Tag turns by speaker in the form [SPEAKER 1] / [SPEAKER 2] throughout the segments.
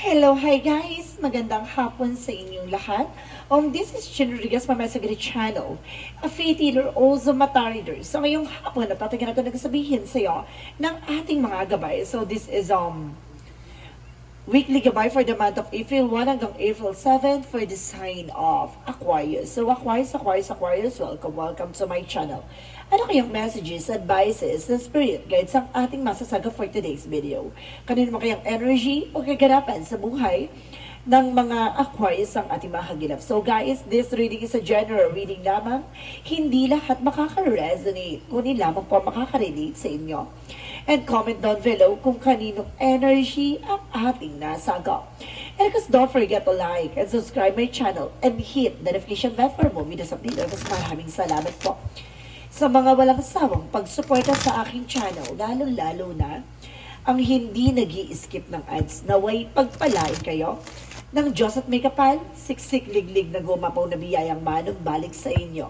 [SPEAKER 1] Hello, hi guys! Magandang hapon sa inyong lahat. This is Chin Rodriguez, Mama Sagri Channel, a faith healer, also mata reader. So ngayong hapon, natatagan natin nagsasabihin sa iyo ng ating mga gabay. So this is weekly gabay for the month of April 1 hanggang April 7 for the sign of Aquarius. So Aquarius, welcome to my channel. Ano kayang messages, advices, and spirit guides ang ating masasaga for today's video? Kanino mo kayang energy o kaganapan sa buhay ng mga Aquarius ang ating mahagilap? So guys, this reading is a general reading lamang. Hindi lahat makaka-resonate, kunin lamang po makaka-relate sa inyo. And comment down below kung kaninong energy ang ating nasaga. And because don't forget to like and subscribe my channel and hit the notification bell for more videos update. Maraming salamat po sa mga walang sawang pagsuporta sa aking channel, lalo-lalo na ang hindi nag-i-skip ng ads. Naway pagpalain kayo ng Diyos at may kapal, siksik liglig na gumapaw na biyayang manong balik sa inyo.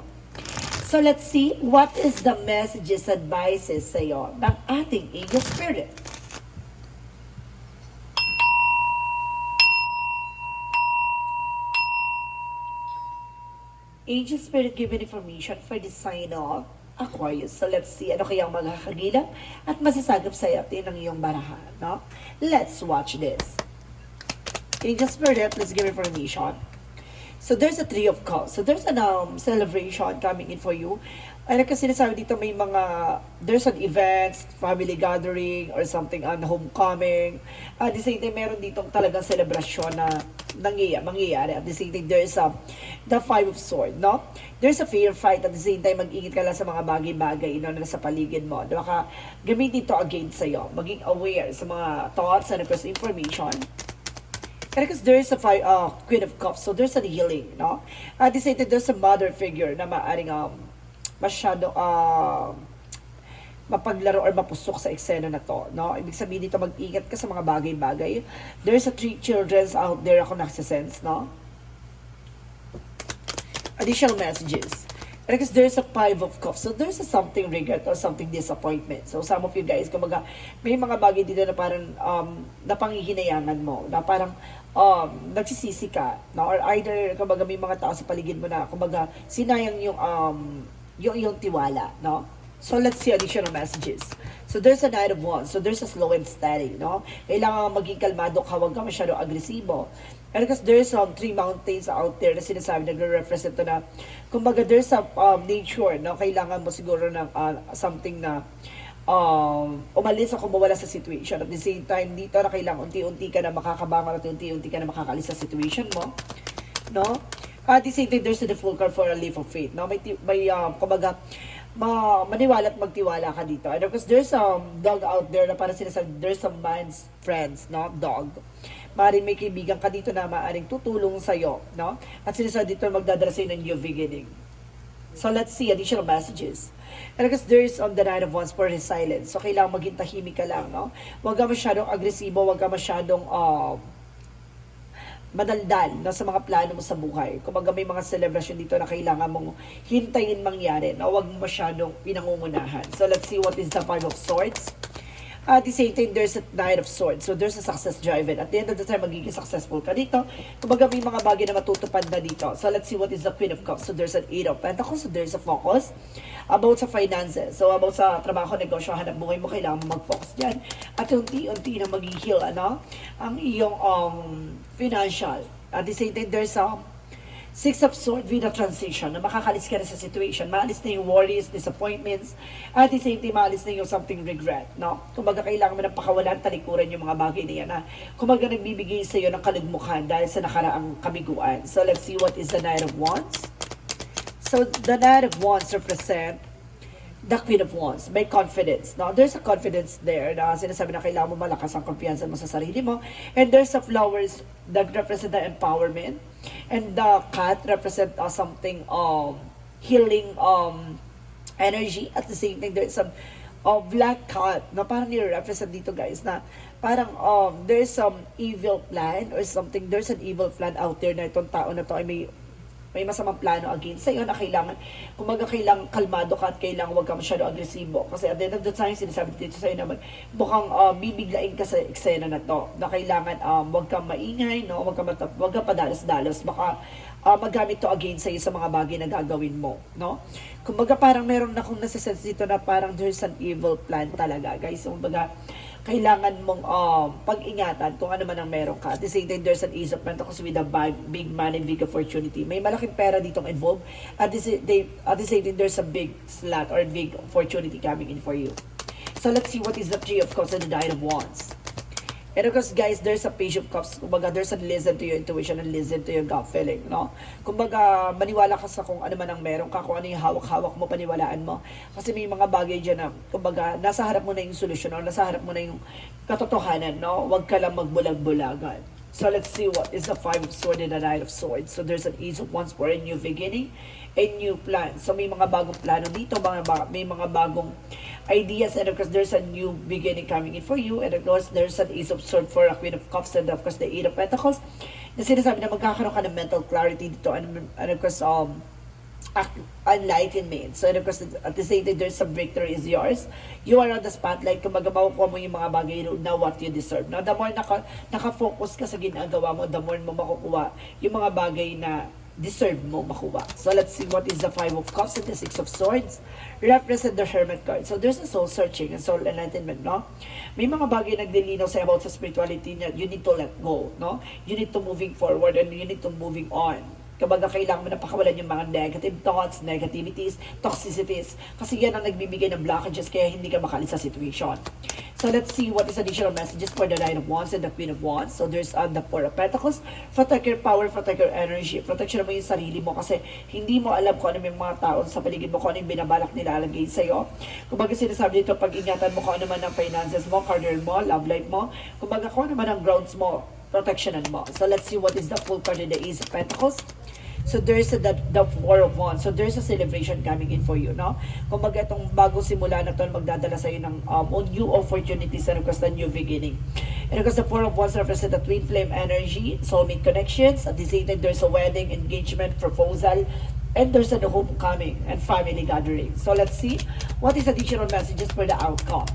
[SPEAKER 1] So let's see what is the messages, advices sa iyo ng ating Angel Spirit. Angel Spirit given information for the sign of Aquarius. So let's see ano kayang magkakagilap at masasagap sa atin ng iyong baraha. No? Let's watch this. Angel Spirit, let's give information. So there's a Three of Cups. So there's an celebration coming in for you. Ay kasi sinasabi dito may there's an events, family gathering, or something, homecoming. At the same time, meron ditong talagang celebration na mangyayari. At the same time, there's the Five of Swords, no? There's a fair fight. At the same time, mag-ingit ka lang sa mga bagay-bagay na nasa paligid mo. Baka gamitin ito against sa'yo. Maging aware sa mga thoughts and information. Because there's a Queen of Cups, so there's a healing, no? At the same time, there's a mother figure na maaring masyado mapaglaro or mapusok sa eksena na to, no? Ibig sabihin dito, mag-ingat ka sa mga bagay-bagay. There's a 3 children out there ako nagsisense, no? Additional messages. Because there's a Five of Cups. So there's a something regret or something disappointment. So some of you guys, kumaga, may mga bagay dito na parang napangihinayangan mo, na parang nagsisisi ka, no? Or either kumaga may mga tao sa paligid mo na kumaga sinayang yung tiwala, no? So let's see additional messages. So there's a Knight of Wands. So there's a slow and steady, no? Kailangan maging kalmado ka, huwag ka masyado agresibo. And because there's 3 mountains out there na sinasabi, nagre-represent na, kumbaga there's a nature, no? Kailangan mo siguro ng something na umalis o kumawala sa situation. At the same time, dito na kailangan unti-unti ka na makakabangon at unti-unti ka na makakalis sa situation mo, no? At the same time, there's the full card for a leap of faith, no? May kumbaga, maniwala at magtiwala ka dito. And of course, there's dog out there na para sinasabi, there's some man's friends, no? Dog. Maaaring may kaibigan ka dito na maaaring tutulong sa'yo, no? At sinasabi dito magdadala sa'yo ng new beginning. So let's see additional messages. And because there's the Knight of Wands for his silence. So kailangan maging tahimik ka lang, no? Huwag ka masyadong agresibo, huwag ka masyadong madaldal, no, sa mga plano mo sa buhay. Kumbaga may mga celebration dito na kailangan mong hintayin mangyari, no? Huwag mo masyadong pinangungunahan. So let's see what is the Five of Swords. At the same time, there's a Knight of Swords. So there's a success driven. At the end of the time, magiging successful ka dito. Kumbaga may mga bagay na matutupad na dito. So let's see what is the Queen of Cups. So there's an Eight of Pentacles. So there's a focus about sa finances. So about sa trabaho, negosyo, hanap buhay mo, kailangan mo mag-focus dyan. At unti-unti na mag-heal, ang iyong financial. At the same time, there's a Six of Swords with a transition na makakalis ka na sa situation. Maalis na yung worries, disappointments, at the same time, maalis na yung something regret, no? Kumbaga, kailangan mo ng pakawalan, talikuran yung mga bagay na yan, na kumbaga nagbibigay sa iyo ng kalugmukan dahil sa nakaraang kabiguan. So, let's see what is the Knight of Wands. So, the Knight of Wands represent the Queen of Wands, may confidence. Now, there's a confidence there na sinasabi na kailangan mo malakas ang kumpiyansa mo sa sarili mo. And there's a flowers that represent the empowerment. And the cat represent something healing energy. At the same time, there's some black cat na parang nire-represent dito guys na parang there's some evil plan or something. There's an evil plan out there na itong tao na to ay may may masamang plano against sa'yo na kailangan, kumaga kailangan kalmado ka at kailangan huwag ka masyado agresibo. Kasi at the end of the time, sinasabi dito sa'yo naman, mukhang bibiglain ka sa eksena na to, na kailangan huwag kang maingay, no? Huwag kang padalos-dalos, baka magamit to against sa'yo sa mga bagay na gagawin mo, no? Kumbaga parang meron na akong nasisense dito na parang there's an evil plan talaga, guys. Kumbaga, kailangan mong pag-ingatan kung ano man ang meron ka. At the same time, there's an Ace of Pentacles with a big money, big opportunity. May malaking pera ditong involved. At the same time, there's a big slot or big opportunity coming in for you. So let's see what is the Three of Cups and the Nine of Wands. And of course, guys, there's a Page of Cups. Kumbaga, there's a listen to your intuition and listen to your gut feeling, no? Kumbaga, maniwala ka sa kung ano man ang meron ka, kung ano yung hawak-hawak mo, paniwalaan mo. Kasi may mga bagay dyan na, kumbaga, nasa harap mo na yung solusyon, o nasa harap mo na yung katotohanan, no? Huwag ka lang magbulag-bulagan. So let's see what is the Five of Swords and the Knight of Swords. So there's an Ace of Wands for a new beginning, a new plan. So may mga bagong plano dito, may mga bagong ideas, and of course there's a new beginning coming in for you, and of course there's an Ace of Swords for a Queen of Cups, and of course the Eight of Pentacles na sinasabi na magkakaroon ka ng mental clarity dito, and of course enlightenment. So and of course at the same time, there's a victory is yours. You are on the spotlight. Kumbaga makukuha mo yung mga bagay na what you deserve. Now, the more nakafocus ka sa ginagawa mo, the more mo makukuha yung mga bagay na deserve mo makuha. So let's see what is the Five of Cups and the Six of Swords represent the Hermit card. So there's a soul searching and soul enlightenment, no? May mga bagay naglilinaw sa about sa spirituality niya. You need to let go, no? You need to moving forward and you need to moving on. Kumbaga kailangan mo na pakawalan yung mga negative thoughts, negativities, toxicities. Kasi yan ang nagbibigay ng blockages kaya hindi ka makalis sa situation. So let's see what is additional messages for the Nine of Wands and the Queen of Wands. So there's the Four of Pentacles. Protect your power, protect your energy. Protection mo yung sarili mo kasi hindi mo alam kung ano yung mga tao sa paligid mo, kung ano yung binabalak nila alagay sa'yo. Kumbaga sinasabi dito, pag-ingatan mo kung ano man ang finances mo, career mo, love life mo. Kumbaga kung ano man ang grounds mo, protectionan mo. So let's see what is the full card in the Ace of Pentacles. So there's the Four of Wands. So there's a celebration coming in for you, no? Kumbaga itong bagong simula na ito magdadala sa iyo ng new opportunities and of course the new beginning. And of course the Four of Wands represent the twin flame energy, soulmate connections. At the same time, there's a wedding, engagement, proposal, and there's a homecoming and family gathering. So let's see what is additional messages for the outcome.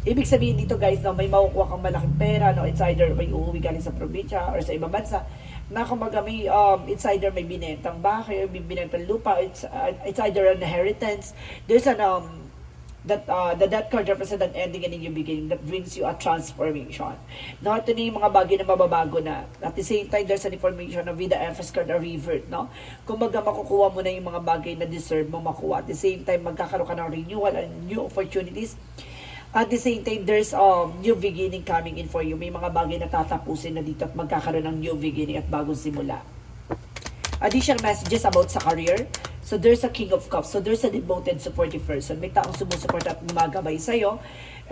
[SPEAKER 1] Ibig sabihin dito guys, no, may makukuha kang malaking pera, no? It's either may uuwi galing sa probinsya or sa ibang bansa, na kumbaga may it's either may binentang bahay or may binentang lupa, it's either an inheritance. There's an the death card represents an ending and a new beginning that brings you a transformation. Now, ito na yung mga bagay na mababago na. At the same time, there's an information na with the Empress card a revert, no? Kumbaga makukuha mo na yung mga bagay na deserve mo makuha. At the same time, magkakaroon ka ng renewal and new opportunities. At the same time, there's new beginning coming in for you. May mga bagay na tatapusin na dito at magkakaroon ng new beginning at bagong simula. Additional messages about sa career. So there's a King of Cups. So there's a devoted, supportive person. May taong sumusuporta at gumagabay sa'yo.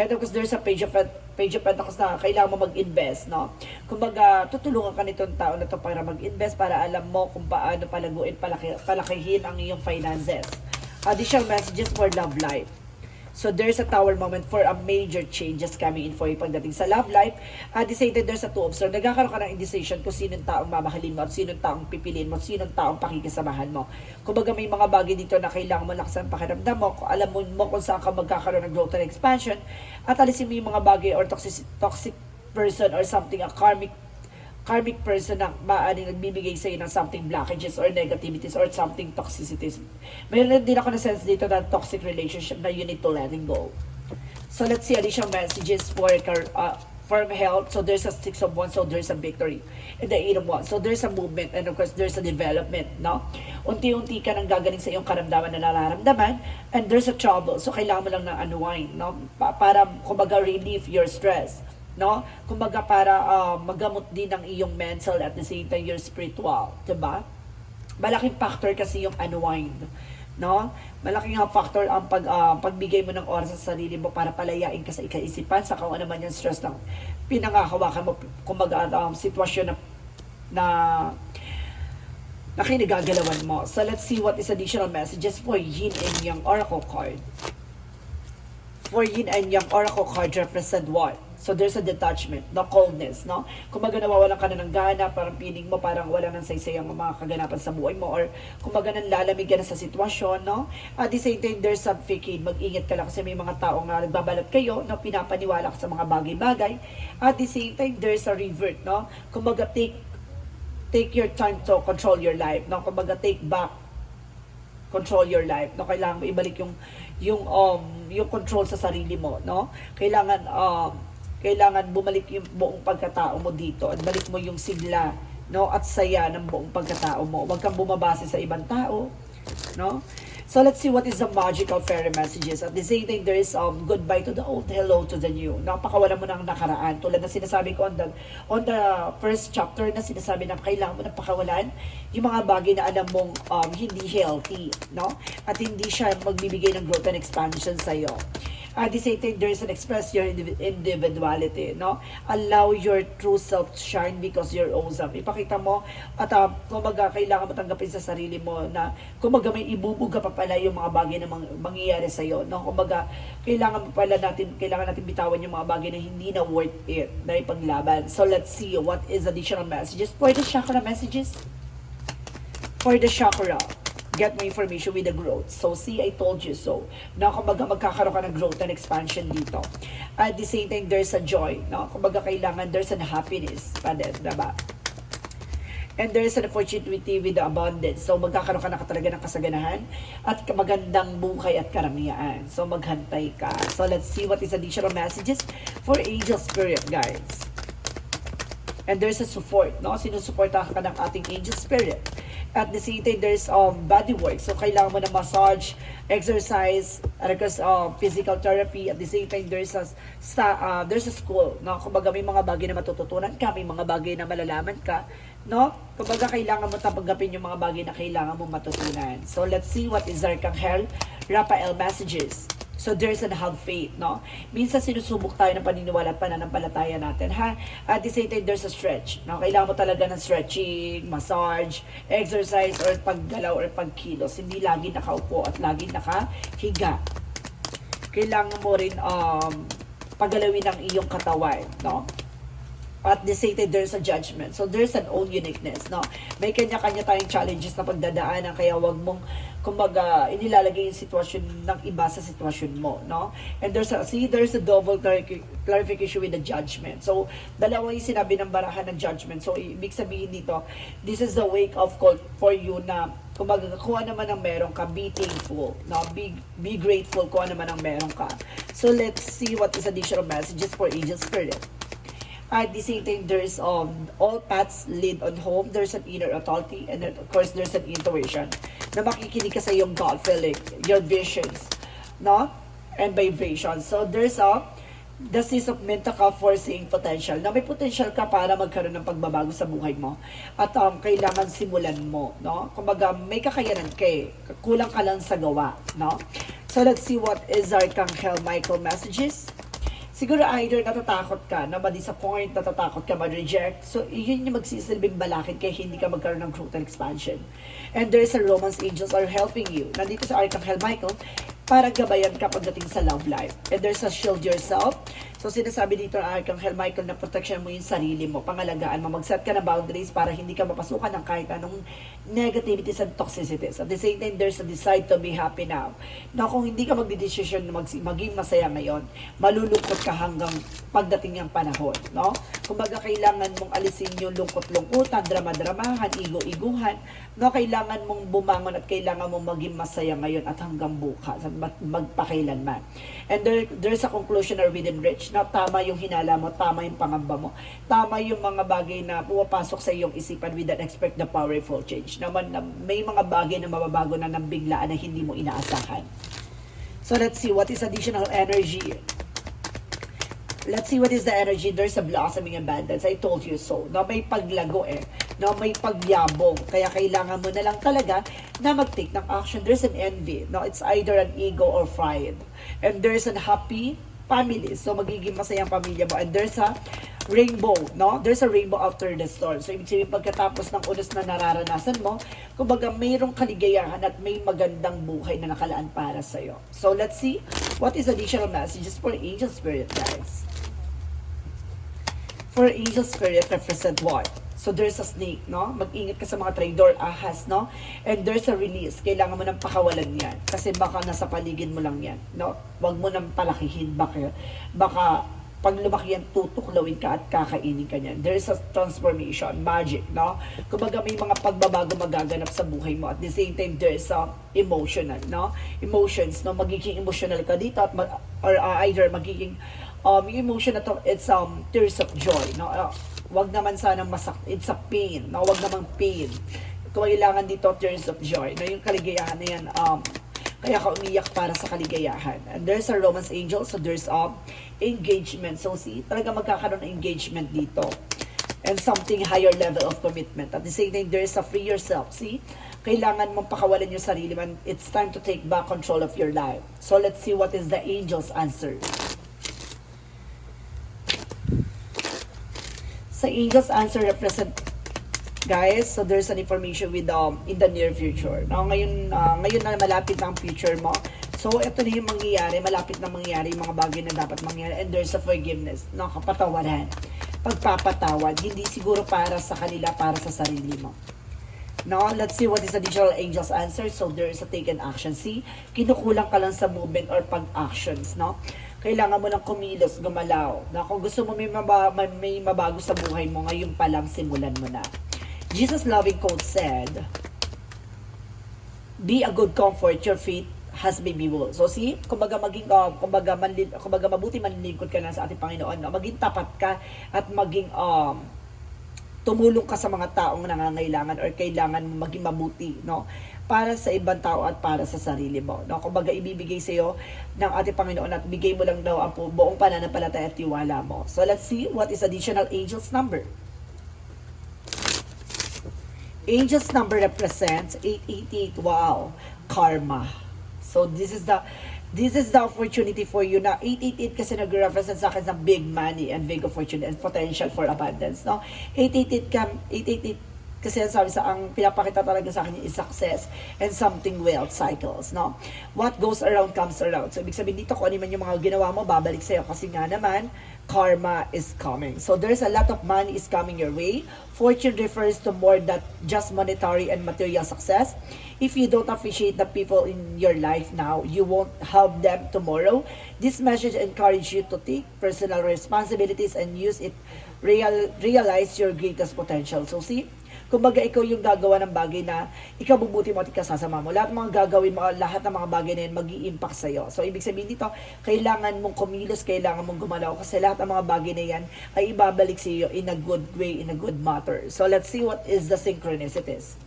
[SPEAKER 1] And of course, there's a Page of Pentacles na kailangan mo mag-invest, no? Kumbaga, tutulungan ka nitong tao na to para mag-invest, para alam mo kung paano palaguin, palakihin ang iyong finances. Additional messages for love life. So there's a tower moment for a major changes coming in for you pagdating sa love life. At the same time, there's a two of swords. Nagkakaroon ka ng indecision kung sinong taong mamahalin mo at sinong taong pipiliin mo, sinong taong pakikisamahan mo. Kumbaga may mga bagay dito na kailangan mo laksan pakiramdam mo, alam mo kung saan ka magkakaroon ng growth and expansion, at alisin mo yung mga bagay or toxic person or something, a karmic person na maaaring nagbibigay sa'yo ng something blockages or negativities or something toxicities. Mayroon din ako na sense dito na toxic relationship na you need to letting go. So let's see additional messages for health. So there's a Six of Wands, so there's a victory. And the Eight of Wands, so there's a movement and of course there's a development, no? Unti-unti ka nang gagaling sa iyong karamdaman na nararamdaman and there's a trouble. So kailangan mo lang ng unwind, no? Para kumbaga relieve your stress, no? Kumbaga para magamot din ang iyong mental at the same time your spiritual, 'di ba? Malaking factor kasi yung unwind, no? Malaking factor ang pagbigay mo ng oras sa sarili mo para palayain ka sa ikaisipan sa kung ano man yung stress ng pinangahawakan mo, kumbaga sitwasyon na kinagagalawan mo. So let's see what is additional messages for Yin and Yang Oracle card. For Yin and Yang Oracle card represent what? So there's a detachment, no, coldness, no? Kumbaga nawawalan ka na ng gana, parang feeling mo parang wala nang saysayang mga kaganapan sa buhay mo, or kumbaga nanlalamig ka na sa sitwasyon, no? At the same time, there's some faking, mag-ingat ka lang kasi may mga taong na nagbabalat kayo, no, pinapaniwala ka sa mga bagay-bagay. At the same time, there's a revert, no? Kumbaga take your time to control your life, no? Kumbaga take back, control your life, no? Kailangan mo ibalik yung control sa sarili mo, no? Kailangan bumalik yung buong pagkatao mo dito at balik mo yung sigla, no, at saya ng buong pagkatao mo. Huwag kang bumabase sa ibang tao, no? So let's see what is the magical fairy messages. At the same time, there is goodbye to the old, hello to the new. Napakawalan mo ng nakaraan. Tulad na sinasabi ko on the first chapter na sinasabi na kailangan mo na pakawalan yung mga bagay na alam mong hindi healthy, no? At hindi siya magbibigay ng growth and expansion sa'yo. At the same time, there is an express your individuality, no? Allow your true self to shine because you're awesome. Ipakita mo at kumbaga kailangan mo tanggapin sa sarili mo na kumbaga may ibubuga pa pala yung mga bagay na mangyayari sa iyo, no? Kumbaga kailangan natin bitawan yung mga bagay na hindi na worth it na ipaglaban. So let's see what is additional messages for the chakra messages. For the chakra, get my information with the growth. So, see, I told you so. Na kumbaga magkakaroon ka ng growth and expansion dito. At the same time, there's a joy. No? Kumbaga kailangan, there's an happiness pa din, diba? And there's an opportunity with the abundance. So, magkakaroon ka na talaga ng kasaganahan at magandang buhay at karamihan. So, maghantay ka. So, let's see what is additional messages for angel spirit, guys. And there's a support, no? Sinusuportahan ka ng ating angel spirit. At the same time, there's body work. So, kailangan mo na massage, exercise, physical therapy. At the same time, there's a school, no? Kumbaga, may mga bagay na matututunan ka, may mga bagay na malalaman ka, no? Kumbaga, kailangan mo tanggapin yung mga bagay na kailangan mo matutunan. So, let's see what is Arcangel Raphael messages. So, there's an have faith, no? Minsan sinusubok tayo ng paniniwala at pananampalataya natin, ha? At the same time, there's a stretch, no? Kailangan mo talaga ng stretching, massage, exercise, or paggalaw, or pagkilos. Hindi lagi nakaupo at lagi nakahiga. Kailangan mo rin paggalawin ang iyong katawan, no? At the same time, there's a judgment. So, there's an own uniqueness, no? May kanya-kanya tayong challenges na pagdadaanan, kaya wag mong kumbaga, inilalagay yung sitwasyon ng iba sa sitwasyon mo, no? And there's a double clarification with the judgment. So, dalawa yung sinabi ng barahan ng judgment. So, ibig sabihin dito, this is the wake of call for you na kumbaga, kuha naman ang meron ka, be thankful, no? Be grateful kuha naman ang meron ka. So, let's see what is additional messages for angel spirit. At the same time, there's all paths lead on home. There's an inner authority, and then, of course, there's an intuition na makikinig ka sa iyong gut feeling, your visions, no? And vibrations. So, there's the sense of mental foreseeing potential. Na may potential ka para magkaroon ng pagbabago sa buhay mo. At kailangan simulan mo, no? Kumbaga, may kakayanan ka eh. Kulang ka lang sa gawa, no? So, let's see what is Arcangel Michael messages. Siguro either natatakot ka, na ma-disappoint, natatakot ka, ma-reject. So, yun yung magsisilbing balakid kaya hindi ka magkaroon ng growth and expansion. And there's a romance angels are helping you. Nandito sa Arcangel Michael, para gabayan ka pagdating sa love life. And there's a shield yourself. So, sinasabi dito ng Arcangel Michael na protection mo yung sarili mo, pangalagaan mo, mag-set ka ng boundaries para hindi ka mapasukan ng kahit anong negativities and toxicities. At the same time, there's a decide to be happy now. Na kung hindi ka magdidesisyon na maging masaya ngayon, malulungkot ka hanggang pagdating ng panahon, no? Kumbaga, kailangan mong alisin yung lungkot-lungkutan, drama-dramahan, igo-iguhan, no? Kailangan mong bumangon at kailangan mong maging masaya ngayon at hanggang bukas at magpakailanman. And there's a conclusion or within reach na tama yung hinala mo, tama yung pangamba mo, tama yung mga bagay na pumapasok sa iyong isipan with an expect the powerful change. Naman na may mga bagay na mababago na nang biglaan na hindi mo inaasahan. So let's see what is additional energy. Let's see what is the energy. There's a blossoming abundance. I told you so. No, may paglago eh. No, may pagyabong. Kaya kailangan mo na lang talaga na mag-take ng action. There's an envy. No, it's either an ego or pride. And there's an happy family. So, magiging masayang pamilya mo. And there's a rainbow. No? There's a rainbow after the storm. So, ibig sabihin, pagkatapos ng unos na nararanasan mo, kumbaga mayroong kaligayahan at may magandang buhay na nakalaan para sa'yo. So, let's see what is additional messages for angel spirit, guys. For angel spirit, represent what? So there's a snake, no? Mag-ingat ka sa mga traitor, ahas, no? And there's a release. Kailangan mo nang pakawalan yan. Kasi baka nasa paligid mo lang yan, no? Huwag mo nang palakihin. Baka pag lumaki yan, tutuklawin ka at kakainin ka niyan. There is a transformation, magic, no? Kumbaga may mga pagbabago magaganap sa buhay mo. At the same time, there is a emotional, no? Emotions, no? Magiging emotional ka dito at or either magiging yung emotion na to, it's tears of joy, no? Wag naman sanang it's a pain, no? Wag namang pain. Kailangan dito tears of joy, no? Yung kaligayahan na yan, kaya ka umiyak para sa kaligayahan. And there's a romance angel, so there's engagement. So see, talaga magkakaroon ng engagement dito. And something higher level of commitment. At the same time, there's a free yourself. See, kailangan mong pakawalan yung sarili man. It's time to take back control of your life. So let's see what is the angel's answer. Sa angel's answer represent, guys, so there's an information with in the near future. Now, ngayon na malapit na ang future mo. So, ito na yung mangyayari, malapit na mangyayari yung mga bagay na dapat mangyayari. And there's a forgiveness, no? Kapatawaran, pagpapatawad, hindi siguro para sa kanila, para sa sarili mo. Now, let's see what is the digital angel's answer. So, there is a taken action. See, kinukulang ka lang sa movement or pag-actions, no? Kailangan mo ng kumilos, gumalaw. Na kung gusto mo may mabago sa buhay mo, ngayon pa lang simulan mo na. Jesus' loving quote said, "Be a good comfort, your faith has been built." So see, kumbaga mabuti manlingkod ka na sa ating Panginoon, no? Maging tapat ka at maging tumulong ka sa mga taong nangangailangan or kailangan mo maging mabuti, no? Para sa ibang tao at para sa sarili mo, no? Kumbaga ibibigay sa iyo ng ating Panginoon at bigay mo lang daw ang buong pananampalataya at tiwala mo. So let's see what is additional angel's number. Angel's number represents 888. Wow, karma. So this is the opportunity for you na 888 kasi nag-represent sa akin ng big money and big opportunity and potential for abundance, no? 888 kasi sabi ang pinapakita talaga sa akin is success and something wealth cycles, no? What goes around comes around. So ibig sabihin dito, kung ano man yung mga ginawa mo, babalik sa'yo kasi nga naman, karma is coming. So there's a lot of money is coming your way. Fortune refers to more than just monetary and material success. If you don't appreciate the people in your life now, you won't have them tomorrow. This message encourages you to take personal responsibilities and use it, realize your greatest potential. So see, kumbaga ikaw yung gagawa ng bagay na ikabubuti mo at ikasasama mo. Lahat ng mga gagawin mo, lahat ng mga bagay na yun mag-i-impact sa'yo. So, ibig sabihin dito, kailangan mong kumilos, kailangan mong gumalaw kasi lahat ng mga bagay na yan ay ibabalik sa iyo in a good way, in a good matter. So, let's see what is the synchronicities.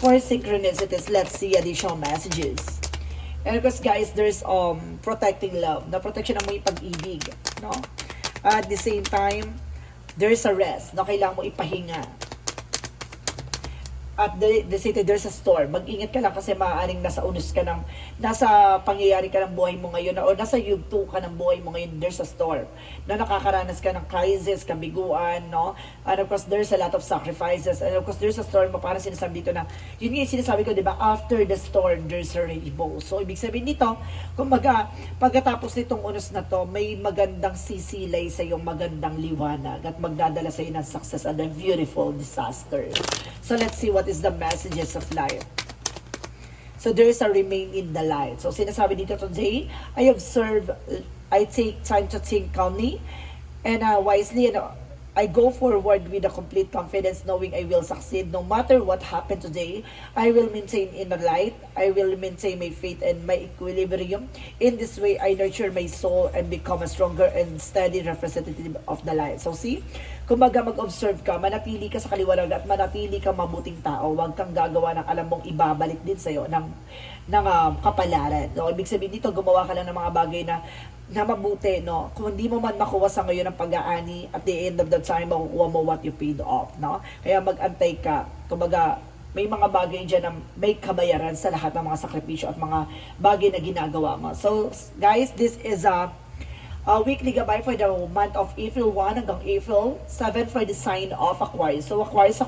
[SPEAKER 1] For synchronicities, let's see additional messages. And of course, guys, there's protecting love. Na protection ng may pag-ibig, no? At the same time, there's a rest na kailangan mo ipahinga. At there's a storm. Mag-ingat ka lang kasi maaaring nasa unos ka ng, nasa pangyayari ka ng buhay mo ngayon, o nasa yugto ka ng buhay mo ngayon, there's a storm. Na nakakaranas ka ng crisis, kabiguan, no? And of course, there's a lot of sacrifices. And of course, there's a storm, parang sinasabi dito na, yun yung sinasabi ko, di ba? After the storm, there's a rainbow. So, ibig sabihin dito, kumbaga, pagkatapos nitong unos na to, may magandang sisilay sa iyong magandang liwanag at magdadala sa iyo ng success and a beautiful disaster. So, let's see what is the messages of life. So there is a remain in the light. So sinasabi dito today, I observe, I take time to think calmly and wisely, and I go forward with a complete confidence knowing I will succeed. No matter what happened today, I will maintain in the light. I will maintain my faith and my equilibrium. In this way, I nurture my soul and become a stronger and steady representative of the light. So see, kumbaga mag-observe ka, manatili ka sa kaliwanag at manatili ka mabuting tao. Huwag kang gagawa ng alam mong ibabalik din sa'yo ng kapalaran. So, ibig sabihin dito, gumawa ka lang ng mga bagay na mabuti, no? Kung hindi mo man makuha sa ngayon ng pag-aani, at the end of the time, makukuha mo what you paid off, no? Kaya mag-antay ka. Kumbaga, may mga bagay dyan na may kabayaran sa lahat ng mga sakripisyo at mga bagay na ginagawa mo. So, guys, this is weekly gabay for the month of April 1 hanggang April 7 for the sign of Aquarius. So Aquarius,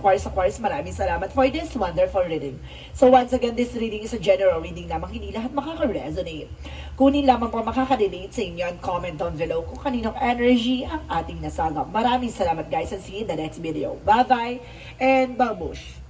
[SPEAKER 1] maraming salamat for this wonderful reading. So once again, this reading is a general reading lamang, hindi lahat makaka-resonate. Kunin lamang po makaka-relate sa inyo and comment down below kung kaninong energy ang ating nasagap. Maraming salamat guys and see you in the next video. Bye-bye and babush!